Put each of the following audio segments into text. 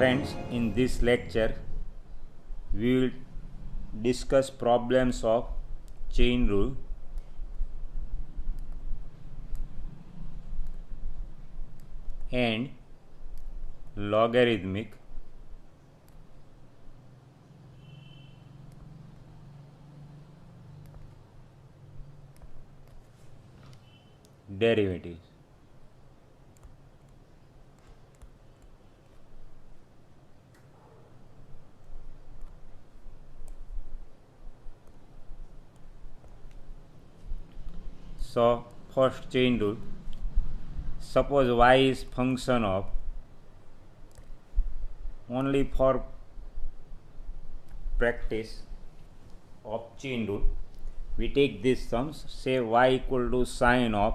Friends, in this lecture we will discuss problems of chain rule and logarithmic derivatives. So, first chain rule. Suppose y is function of, only for practice of chain rule, we take these sums. Say y equal to sine of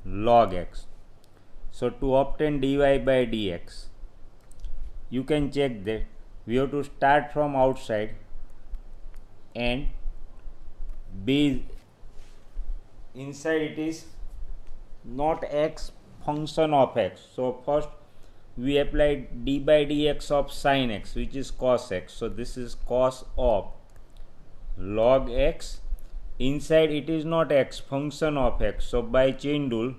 log x. So, to obtain dy by dx, you can check that we have to start from outside and be inside. It is not x, function of x. So first we apply d by dx of sine x, which is cos x. So this is cos of log x. Inside it is not x, function of x. So by chain rule,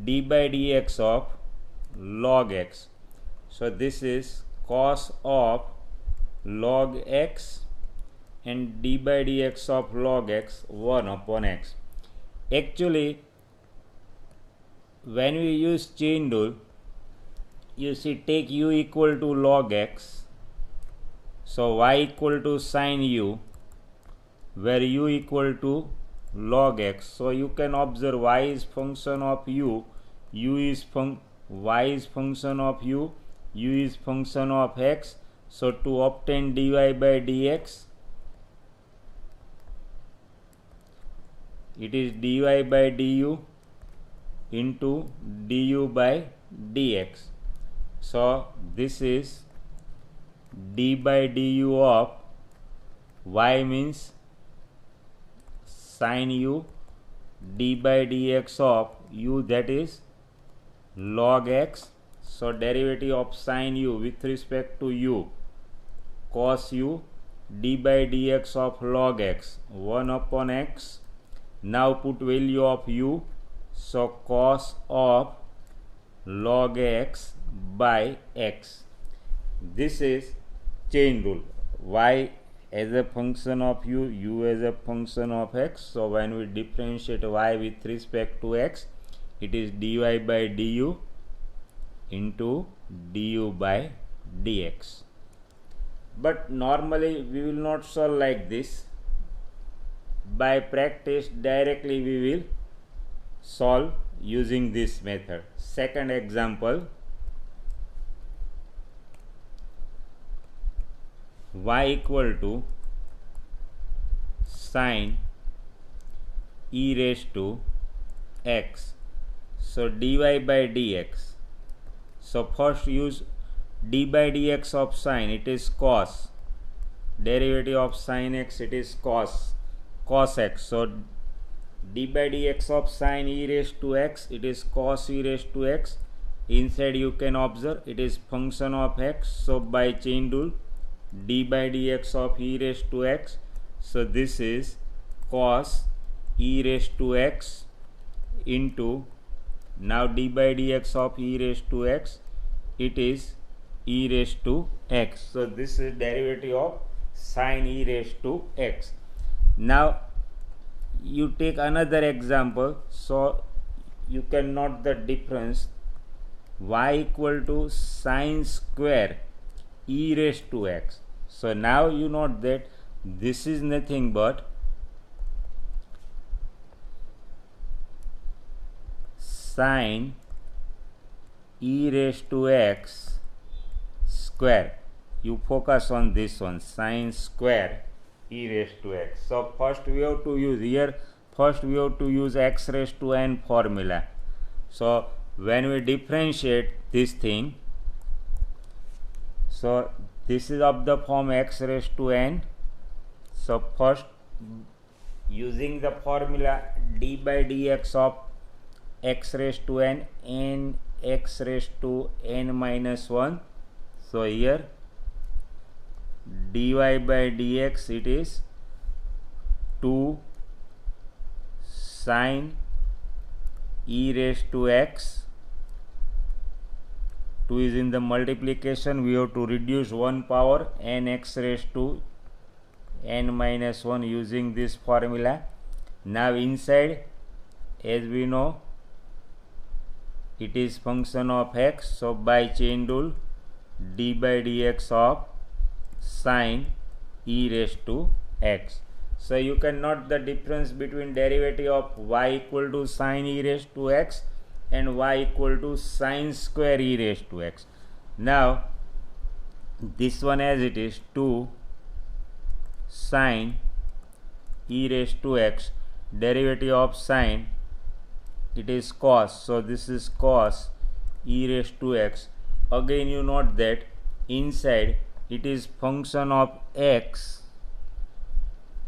d by dx of log x. So this is cos of log x and d by dx of log x 1 upon x. Actually, when we use chain rule, you see, take u equal to log x. So y equal to sine u, where u equal to log x. So you can observe y is function of u, y is function of u is function of x. So to obtain dy by dx, it is dy by du into du by dx. So this is d by du of y means sine u, d by dx of u, that is log x. So derivative of sine u with respect to u, cos u, d by dx of log x 1 upon x. Now put value of u. So cos of log x by x. This is chain rule. Y as a function of u, u as a function of x. So when we differentiate y with respect to x, it is dy by du into du by dx. But normally we will not solve like this. By practice, directly we will solve using this method. Second example, y equal to sine e raised to x. So dy by dx. So first use d by dx of sine, it is cos. Derivative of sine x, it is cos x. So d by dx of sine e raised to x, it is cos e raised to x. Inside you can observe it is function of x. So by chain rule, d by dx of e raised to x. So this is cos e raised to x into, now d by dx of e raised to x, it is e raised to x. So this is derivative of sine e raised to x. Now you take another example, so you can note the difference. Y equal to sine square e raised to x. So now you note that this is nothing but sine e raised to x square. You focus on this one, sine square e raised to x. So first we have to use here, first we have to use x raised to n formula. So when we differentiate this thing, so this is of the form x raised to n. So first, using the formula d by dx of x raised to n x raised to n minus 1. So here dy by dx, it is 2 sine e raised to x. 2 is in the multiplication, we have to reduce one power, n x raised to n minus 1 using this formula. Now inside, as we know, it is function of x, so by chain rule d by dx of sine e raised to x. So you can note the difference between derivative of y equal to sine e raised to x and y equal to sine square e raised to x. Now this one as it is 2 sine e raised to x, derivative of sine, it is cos, so this is cos e raised to x. Again you note that inside it is function of x,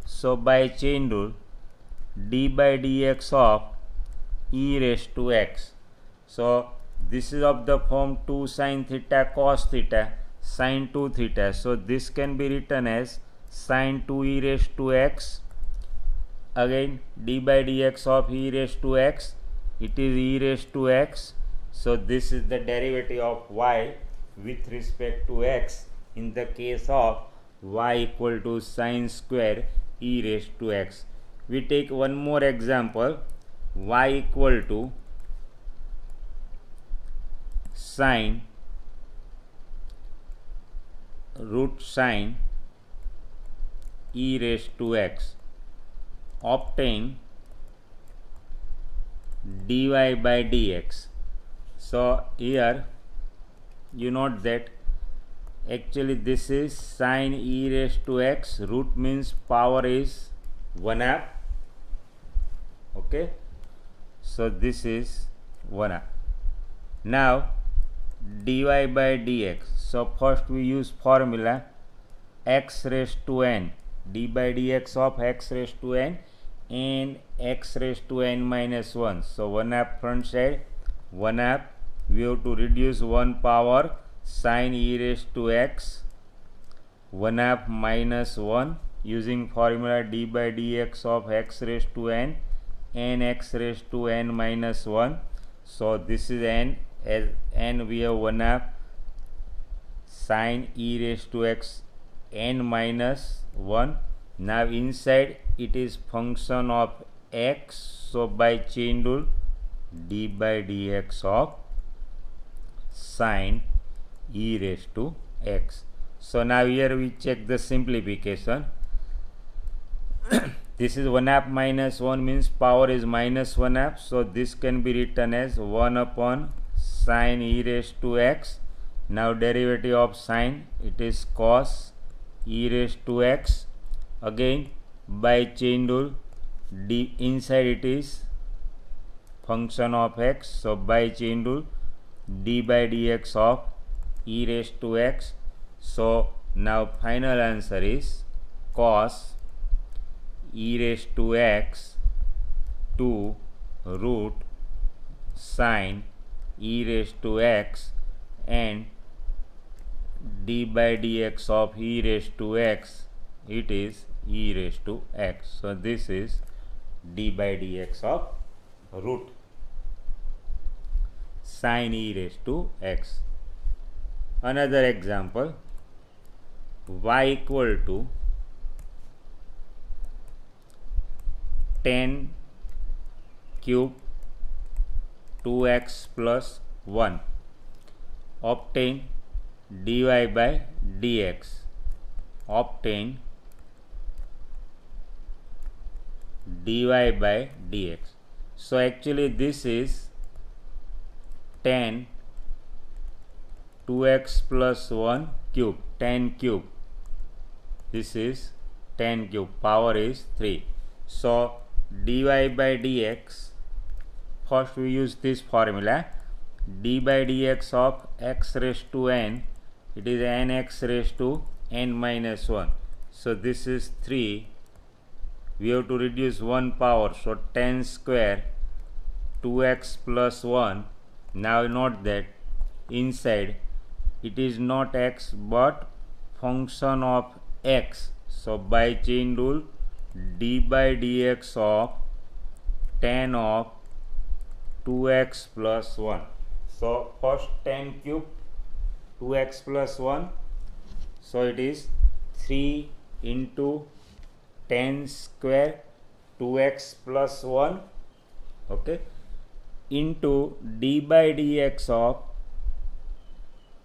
so by chain rule d by dx of e raised to x. So this is of the form 2 sin theta cos theta sin 2 theta, so this can be written as sin 2 e raised to x. Again d by dx of e raised to x, it is e raised to x, so this is the derivative of y with respect to x in the case of y equal to sine square e raised to x. We take one more example, y equal to sine root sine e raised to x. Obtain dy by dx. So here you note that actually this is sine e raised to x, root means power is 1/2. Okay, so this is 1/2. Now dy by dx, so first we use formula x raised to n, d by dx of x raised to n and x raised to n minus 1. So 1/2 front side, 1/2, we have to reduce one power, sine e raised to x, 1/2 minus 1 using formula d by dx of x raised to n and x raised to n minus 1. So this is n, as n we have 1/2 sine e raised to x n minus 1. Now inside it is function of x, so by chain rule d by dx of sine e raised to x. So now here we check the simplification. This is 1/2 minus 1 means power is minus 1/2, so this can be written as 1 upon sine e raised to x. Now derivative of sine, it is cos e raised to x. Again by chain rule d, inside it is function of x, so by chain rule d by dx of e raised to x. So now final answer is cos e raised to x to root sine e raised to x and d by dx of e raised to x, it is e raised to x. So this is d by dx of root sine e raised to x. Another example, y equal to 10 cube 2x plus 1. Obtain dy by dx. Obtain dy by dx. So actually this is 10 2x plus 1 cube, 10 cube. This is 10 cube, power is 3. So dy by dx, first we use this formula, d by dx of x raised to n, it is nx raised to n minus 1. So this is 3, we have to reduce one power, so 10 square 2x plus 1. Now note that inside it is not x but function of x. So by chain rule, d by dx of tan of 2x plus 1. So first tan cube 2x plus 1. So it is 3 into tan square 2x plus 1, okay, into d by dx of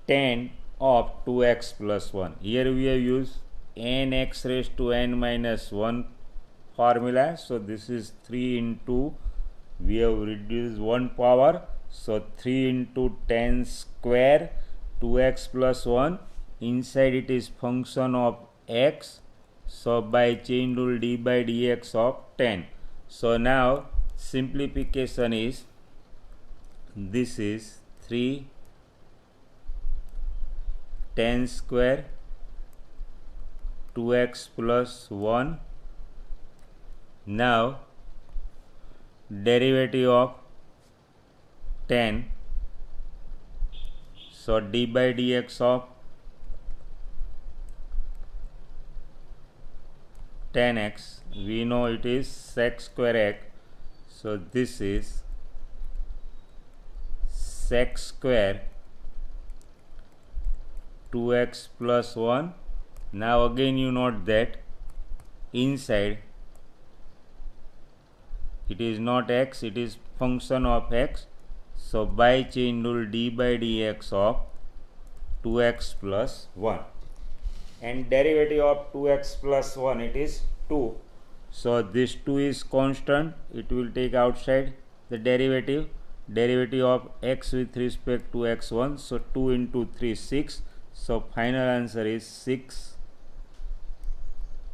tan of 2x plus 1. Here we have used nx raised to n minus 1 formula. So this is 3 into, we have reduced 1 power. So 3 into tan square 2x plus 1. Inside it is function of x. So by chain rule, d by dx of 10. So now simplification is, this is 3 tan square 2x plus 1. Now derivative of 10. So d by dx of tan x, we know it is sec square x. So this is sec square 2x plus 1. Now again you note that inside it is not x, it is function of x. So by chain rule, d by dx of 2x plus 1. And derivative of 2x plus 1, it is 2. So this 2 is constant, it will take outside the derivative. Derivative of x with respect to x1. So 2 into 3, 6. So final answer is 6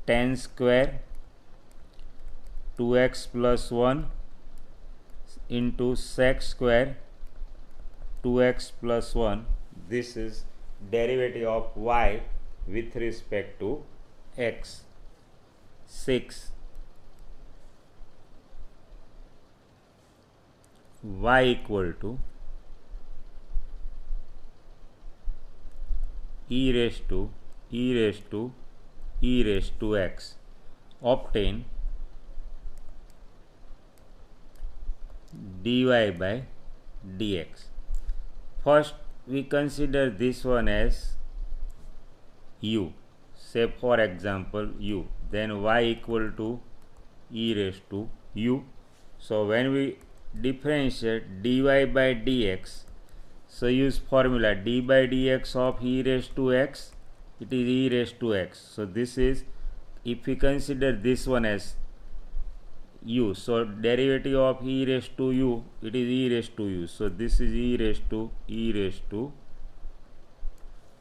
tan square 2x plus 1 into sec square 2x plus 1. This is derivative of y with respect to x. 6 y equal to e raised to x. Obtain dy by dx. First we consider this one as u, say for example u, then y equal to e raised to u. So when we differentiate dy by dx, so use formula d by dx of e raised to x, it is e raised to x. So this is, if we consider this one as u, so derivative of e raised to u, it is e raised to u. So this is e raised to,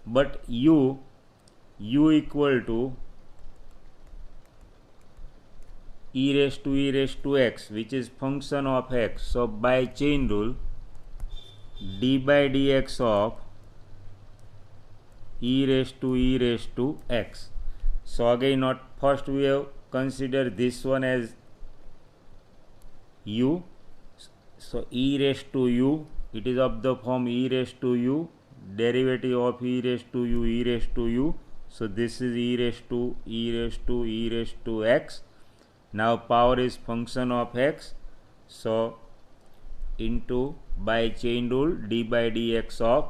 but u equal to e raised to x, which is function of x. So by chain rule, d by dx of e raised to x. So again, not first we have considered this one as u. So e raised to u, it is of the form e raised to u, derivative of e raised to u. So this is e raised to x. Now power is function of x. So into, by chain rule, d by dx of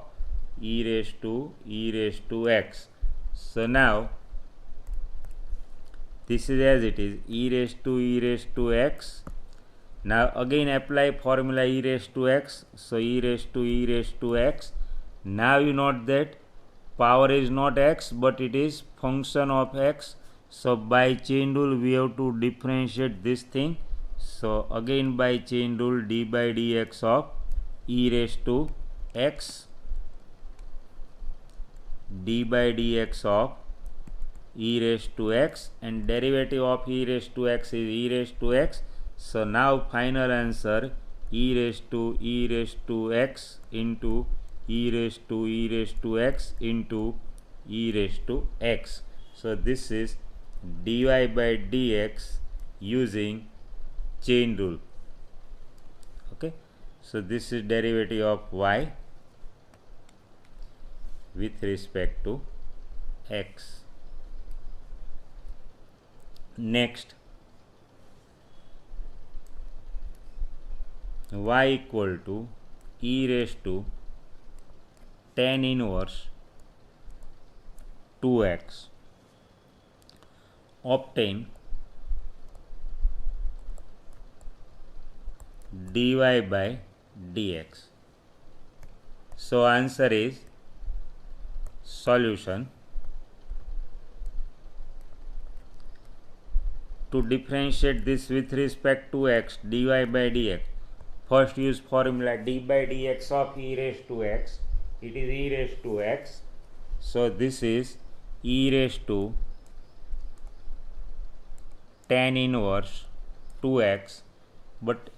e raised to x. So now this is as it is, e raised to x. Now again apply formula e raised to x. So e raised to x. Now you note that power is not x but it is function of x. So by chain rule we have to differentiate this thing. So again by chain rule, d by dx of e raised to x, d by dx of e raised to x, and derivative of e raised to x is e raised to x. So now final answer, e raised to x into e raised to x into e raised to x. So this is dy by dx using chain rule. Okay, so this is derivative of y. with respect to x. Next, y equal to e raised to tan inverse 2x. Obtain dy by dx. So answer is solution. To differentiate this with respect to x, dy by dx, first use formula d by dx of e raised to x. It is e raised to x. So this is e raised to tan inverse 2x, but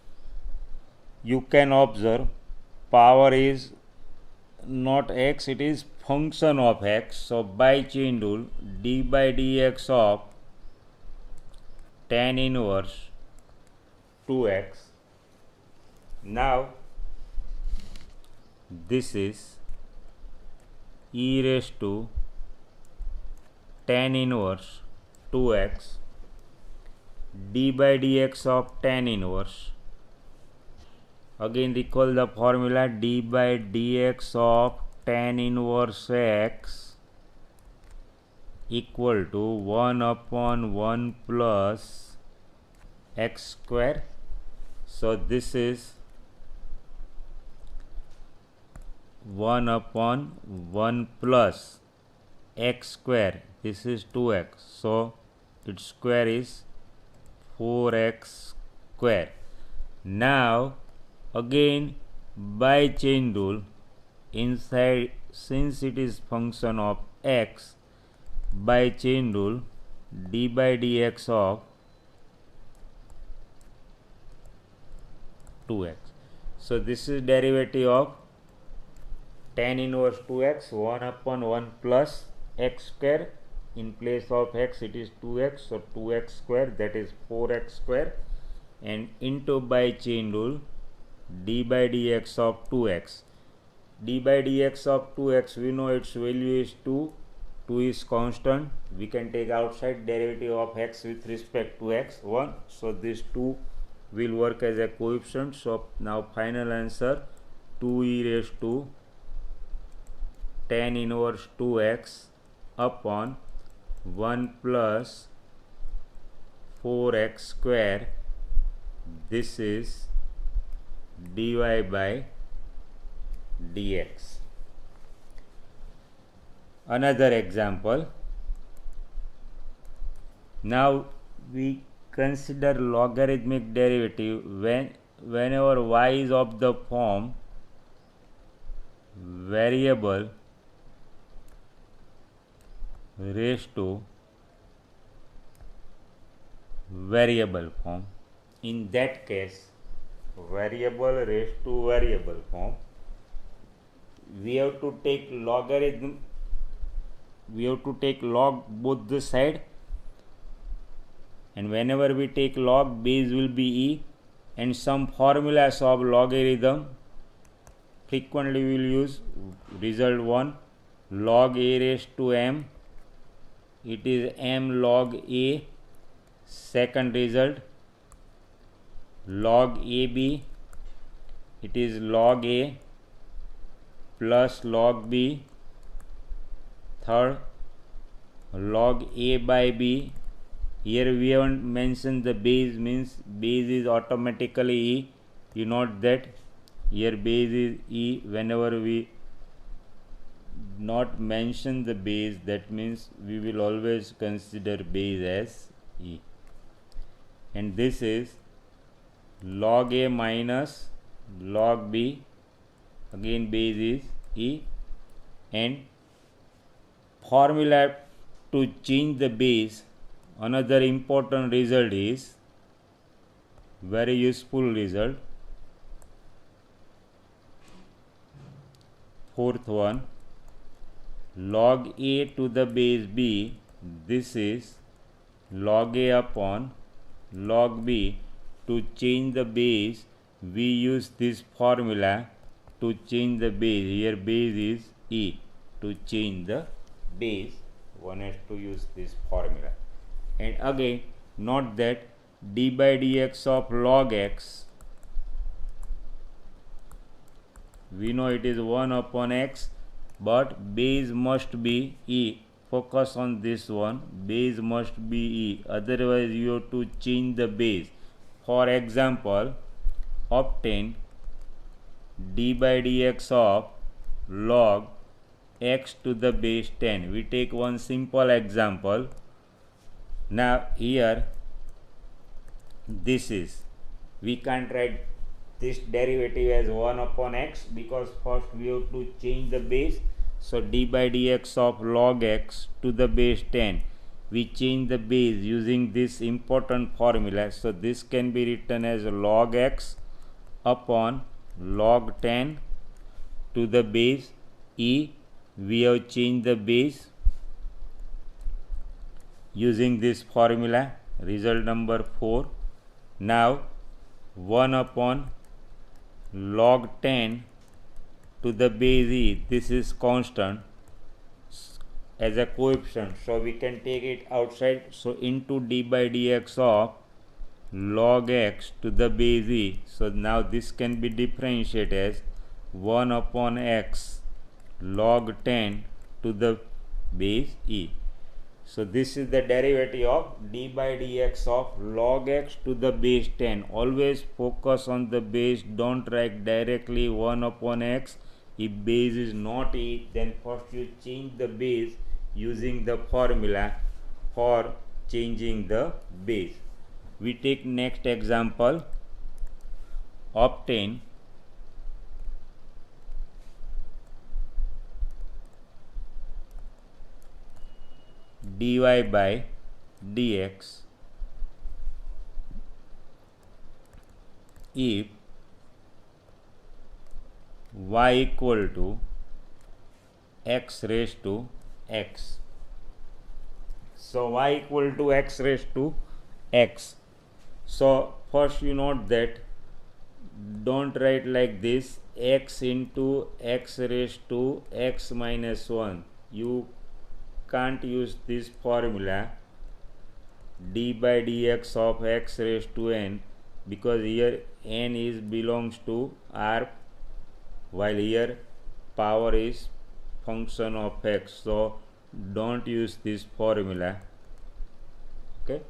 you can observe power is not x, it is function of x. So by chain rule, d by dx of tan inverse 2x. Now this is e raised to tan inverse 2x, d by dx of tan inverse. Again recall the formula, d by dx of tan inverse x equal to 1 upon 1 plus x square. So this is 1 upon 1 plus x square. This is 2x. So its square is 4x square. Now again by chain rule, inside, since it is function of x, by chain rule d by dx of 2x. So this is derivative of tan inverse 2x, 1 upon 1 plus x square. In place of x it is 2x, so 2x square, that is 4x square, and into by chain rule d by dx of 2x. d by dx of 2x, we know its value is 2. 2 is constant. We can take outside derivative of x with respect to x, 1. So this 2 will work as a coefficient. So now final answer 2e raised to tan inverse 2x upon 1 plus 4x square. This is dy by dx. Another example. Now we consider logarithmic derivative whenever y is of the form variable raised to variable form. In that case, variable raised to variable form, we have to take logarithm, we have to take log both the side, and whenever we take log, base will be e, and some formulas of logarithm frequently we will use. Result 1, log a raised to m, it is m log a. Second result, log ab, it is log a plus log b. Third, log a by b. Here we haven't mentioned the base, means base is automatically e. You note that here base is e. Whenever we not mention the base, that means we will always consider base as e. And this is log a minus log b, again base is e. And formula to change the base, another important result is, very useful result. Fourth one, log a to the base b, this is log a upon log b. To change the base, we use this formula to change the base. Here base is e. to change the base, one has to use this formula. And again, note that d by dx of log x, we know it is 1 upon x, but base must be e. Focus on this one, base must be e, otherwise you have to change the base. For example, obtain d by dx of log x to the base 10. We take one simple example. Now here this is, we can't write this derivative as 1 upon x because first we have to change the base. So d by dx of log x to the base 10, we change the base using this important formula. So this can be written as log x upon log 10 to the base e. We have changed the base using this formula, result number 4. Now 1 upon log 10 to the base e, this is constant as a coefficient, so we can take it outside. So into d by dx of log x to the base e. So now this can be differentiated as 1 upon x log 10 to the base e. So this is the derivative of d by dx of log x to the base 10. Always focus on the base, don't write directly 1 upon x. If base is not e, then first you change the base using the formula for changing the base. We take next example. Obtain dy by dx if y equal to x raised to x. So y equal to x raised to x. So first you note that don't write like this x into x raised to x minus 1. You can't use this formula d by dx of x raised to n, because here n is belongs to r, while here power is function of x. So don't use this formula. Okay,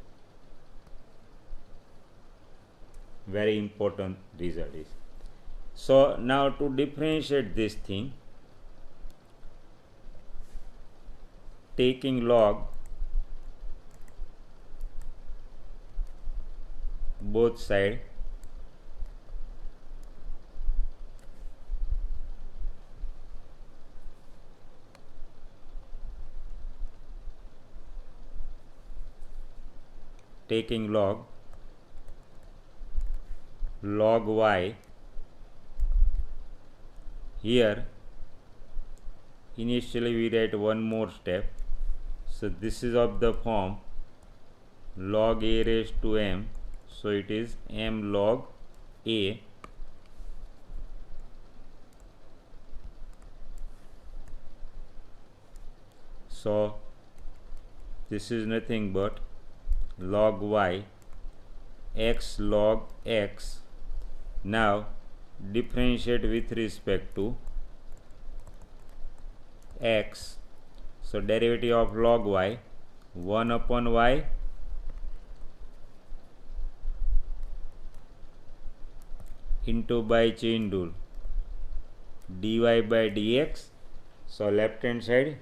very important result is. So now to differentiate this thing, taking log both side, taking log y. Here initially we write one more step. So this is of the form log a raised to m, so it is m log a. So this is nothing but log y, x log x. Now differentiate with respect to x. So derivative of log y, 1 upon y into by chain rule dy by dx. So left hand side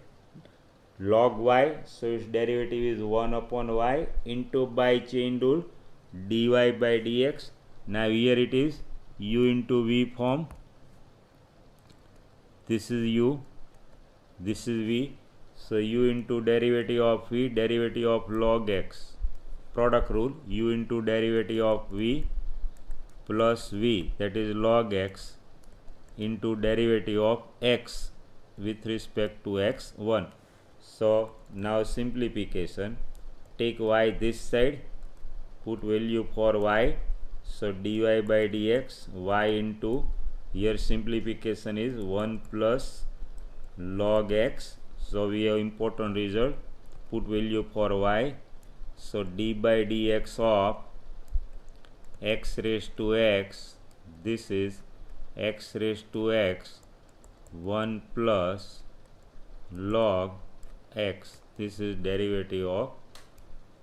log y, so its derivative is 1 upon y into by chain rule dy by dx. Now here it is u into v form. This is u, this is v. So u into derivative of v, derivative of log x, product rule, u into derivative of v plus v, that is log x, into derivative of x with respect to x1. So now simplification, take y this side, put value for y. So dy by dx y into, here simplification is 1 plus log x. So we have important result. Put value for y. So d by dx of x raised to x, this is x raised to x 1 plus log x. This is derivative of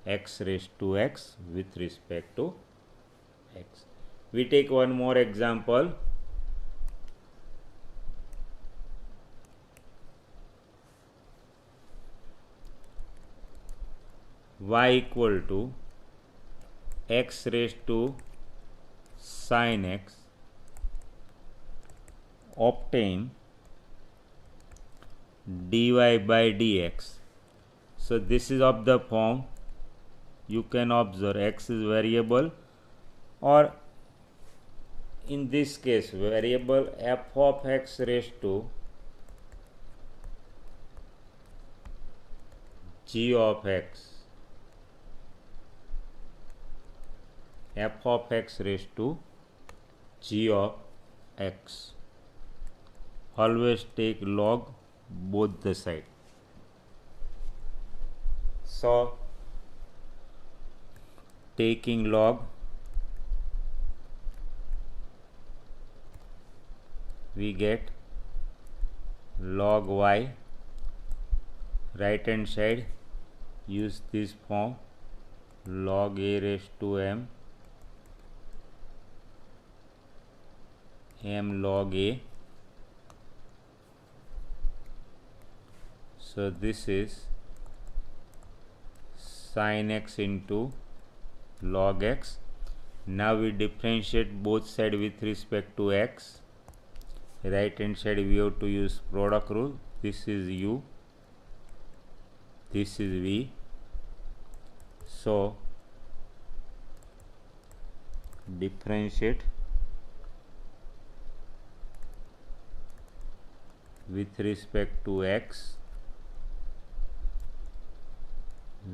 x raised to x with respect to x. We take one more example. Y equal to x raised to sin x, obtain dy by dx. So this is of the form, you can observe x is variable, or in this case variable f of x raised to g of x, f of x raised to g of x. Always take log both the side. So taking log, we get log y. Right hand side use this form, log a raised to m log a. So this is sin x into log x. Now we differentiate both sides with respect to x. Right hand side we have to use product rule. This is u, this is v. So differentiate with respect to x,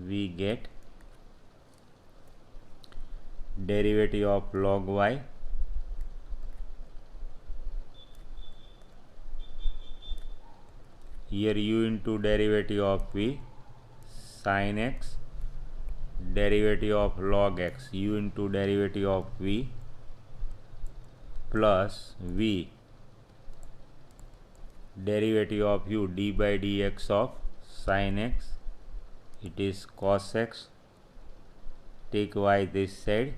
we get derivative of log y here u into derivative of v sin x, derivative of log x u into derivative of v plus v derivative of u d by dx of sin x, it is cos x. Take y this side,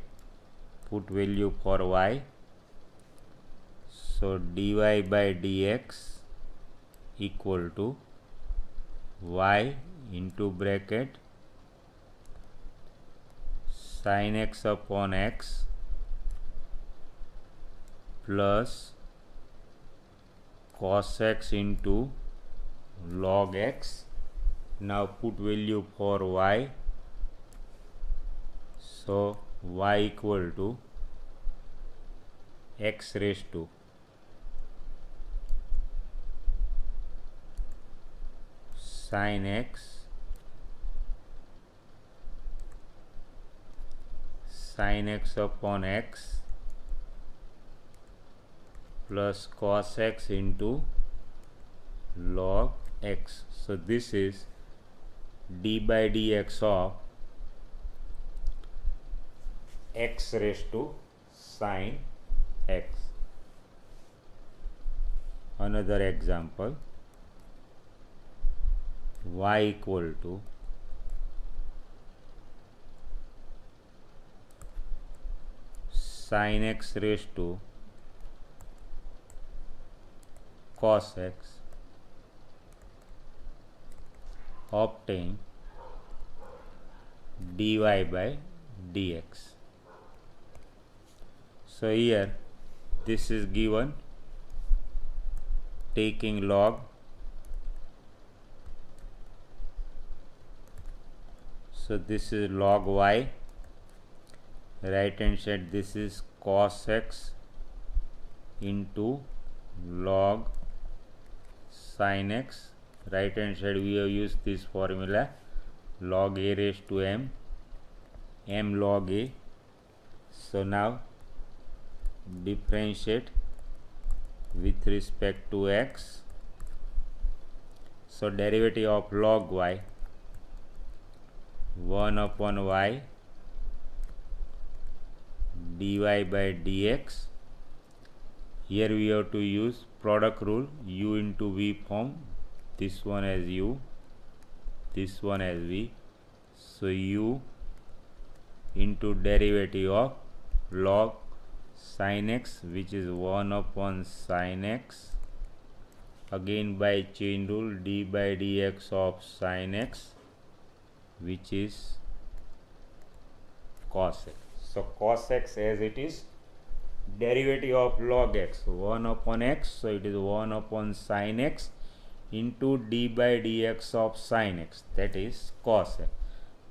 put value for y. So dy by dx equal to y into bracket sin x upon x plus cos x into log x. Now put value for y. So y equal to x raised to sin x upon x plus cos x into log x. So this is d by dx of x raised to sin x. Another example, y equal to sin x raised to cos x, obtain dy by dx. So here this is given, taking log, so this is log y, right hand side this is cos x into log sin x, right hand side we have used this formula log a raised to m log a. So now differentiate with respect to x, So derivative of log y, 1 upon y dy by dx. Here we have to use product rule, u into v form, this one as u, this one as v. So u into derivative of log sin x, which is 1 upon sin x, again by chain rule d by dx of sin x, which is cos x. So cos x as it is, derivative of log x, 1 upon x, so it is 1 upon sin x into d by dx of sin x, that is cos x.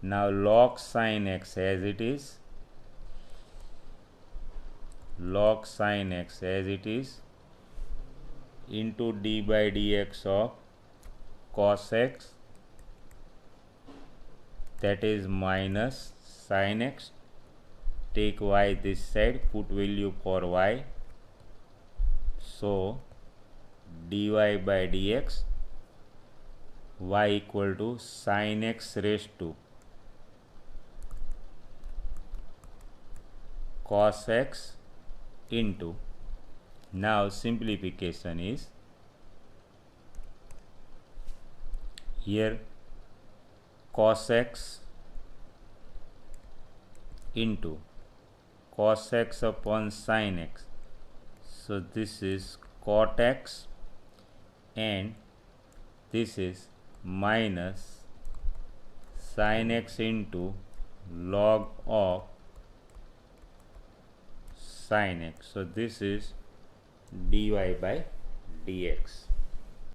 Now log sin x as it is, log sin x as it is into d by dx of cos x, that is minus sin x. Take y this side, put value for y, so dy by dx, y equal to sin x raised to cos x into, now simplification is, here cos x into cos x upon sin x, so this is cot x, and this is minus sin x into log of sin x, so this is dy by dx.